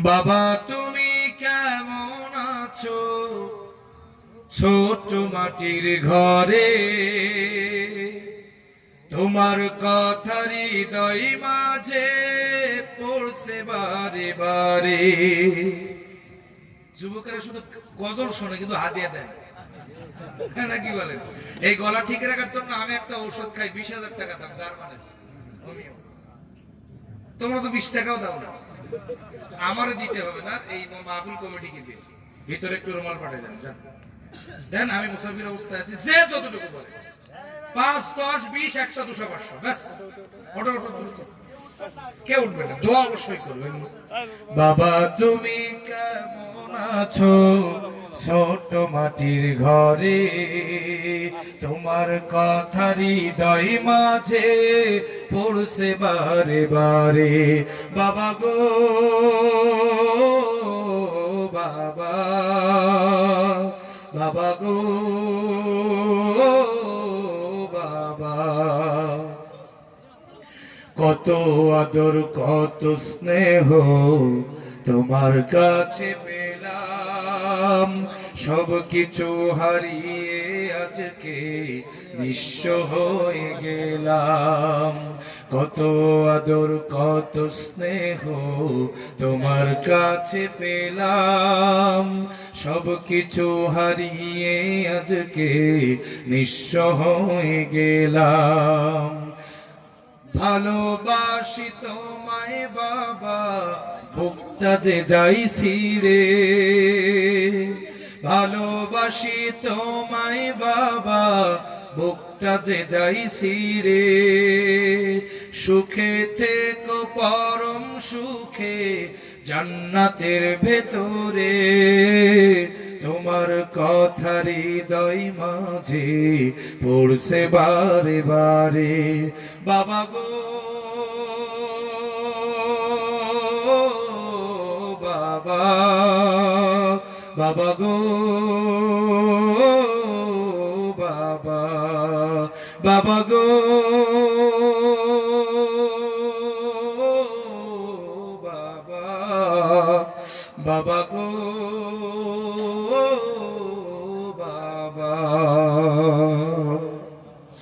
বাবা তুমি কেমন আছো ছোট মাটির ঘরে, তোমার কথা হৃদয় মাঝে পড়ছে বারে বারে। যুবকেরা শুধু গজল শোনে কিন্তু হাদিয়া দেয় না, কি বলেন? এই গলা ঠিক রাখার জন্য আমি একটা ঔষধ খাই 20,000 টাকা দাম, জার্মানের। তোমরা তো 20 টাকাও দাও না, আমারও দিতে হবে না। এই মাহফিল কমিটিকে দিয়ে ভিতরে একটু রুমাল পাঠিয়ে দেন, দেন। আমি মুসাফির অবস্থায় আছি, যে যতটুকু বলে 5, 10, 20, 100, 200, 500 ব্যাস। কেউ উঠবে না, দোয়া অবশ্যই করবেন। বাবা তুমি কেমন আছো ছোট মাটির ঘরে, তোমার কথা হৃদয় মাঝে পড়ছে বারে বারে। বাবা গো বাবা, বাবা গো বাবা, কত আদর কত স্নেহ তোমার কাছে পেলাম, সব কিছু হারিয়ে আজকে নিঃস্ব হয়ে গেলাম। কত আদর কত স্নেহ তোমার কাছে পেলাম, সব কিছু হারিয়ে আজকে নিঃস্ব হয়ে গেলাম। ভালোবাসি তোমায় বাবা, বুকটা যে যাইছি রে, ভালোবাসি তোমায় বাবা, বুকটা যে যাইছি রে। সুখে থেকো পরম সুখে জান্নাতের ভেতরে, তোমার কথা হৃদয় মাঝে পড়ছে বারে বারে। বাবা গো বাবা, বাবা গো বাবা, বাবা গো বাবা, বাবা